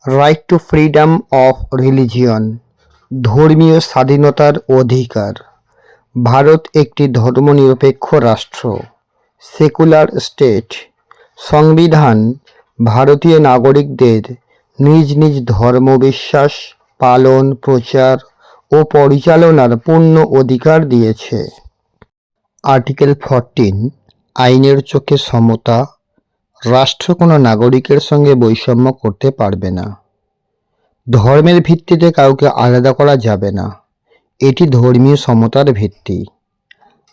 Right two freedom of religion, ধর্মীয় স্বাধীনতার অধিকার। ভারত একটি ধর্মনিরপেক্ষ রাষ্ট্র, সেকুলার স্টেট। সংবিধান ভারতীয় নাগরিকদের নিজ নিজ ধর্মবিশ্বাস পালন, প্রচার ও পরিচালনার পূর্ণ অধিকার দিয়েছে। আর্টিকেল 14, আইনের চোখে সমতা। রাষ্ট্র কোনো নাগরিকের সঙ্গে বৈষম্য করতে পারবে না। ধর্মের ভিত্তিতে কাউকে আলাদা করা যাবে না, এটি ধর্মীয় সমতার ভিত্তি।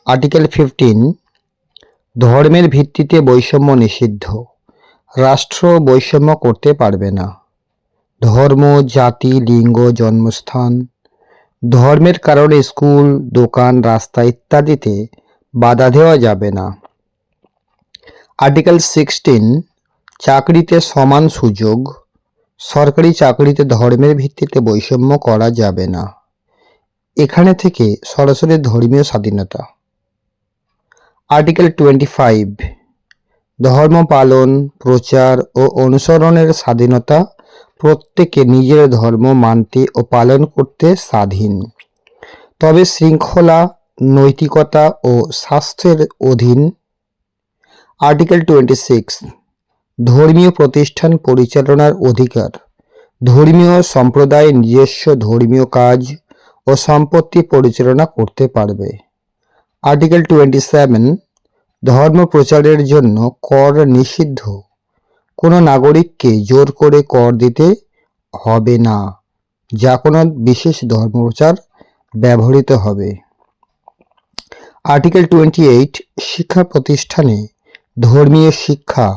আর্টিকেল 15, ধর্মের ভিত্তিতে বৈষম্য নিষিদ্ধ। রাষ্ট্র বৈষম্য করতে পারবে না। ধর্ম, জাতি, লিঙ্গ, জন্মস্থান, ধর্মের কারণে স্কুল, দোকান, রাস্তা ইত্যাদিতে বাধা দেওয়া যাবে না। আর্টিকেল 16, চাকরিতে সমান সুযোগ। সরকারি চাকরিতে ধর্মের ভিত্তিতে বৈষম্য করা যাবে না। এখানে থেকে সরাসরি ধর্মীয় স্বাধীনতা। আর্টিকেল 25, ধর্ম পালন, প্রচার ও অনুসরণের স্বাধীনতা। প্রত্যেকে নিজের ধর্ম মানতে ও পালন করতে স্বাধীন, তবে শৃঙ্খলা, নৈতিকতা ও স্বাস্থ্যের অধীন। আর্টিকেল 26, ধর্মীয় প্রতিষ্ঠান পরিচালনার অধিকার। ধর্মীয় সম্প্রদায় নিজস্ব ধর্মীয় কাজ ও সম্পত্তি পরিচালনা করতে পারবে। আর্টিকেল 27, ধর্ম প্রচারের জন্য কর নিষিদ্ধ। কোনো নাগরিককে জোর করে কর দিতে হবে না, যা কোনো বিশেষ ধর্মপ্রচার ব্যবহৃত হবে। আর্টিকেল 28, শিক্ষা প্রতিষ্ঠানে ধর্মীয় শিক্ষা।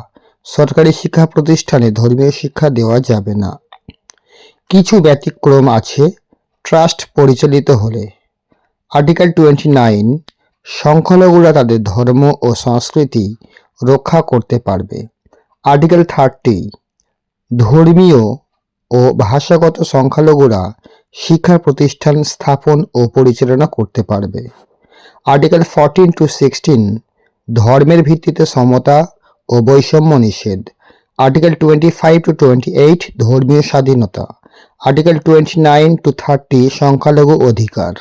সরকারি শিক্ষা প্রতিষ্ঠানে ধর্মীয় শিক্ষা দেওয়া যাবে না। কিছু ব্যতিক্রম আছে ট্রাস্ট পরিচালিত হলে। আর্টিকেল 29, সংখ্যালঘুরা তাদের ধর্ম ও সংস্কৃতি রক্ষা করতে পারবে। আর্টিকেল 30, ধর্মীয় ও ভাষাগত সংখ্যালঘুরা শিক্ষা প্রতিষ্ঠান স্থাপন ও পরিচালনা করতে পারবে। আর্টিকেল 14 to 16, ধর্মের ভিত্তিতে সমতা ও বৈষম্য নিষেধ। আর্টিকেল 25 to 28, ধর্মীয় স্বাধীনতা। আর্টিকেল 29 to 30, সংখ্যালঘু অধিকার।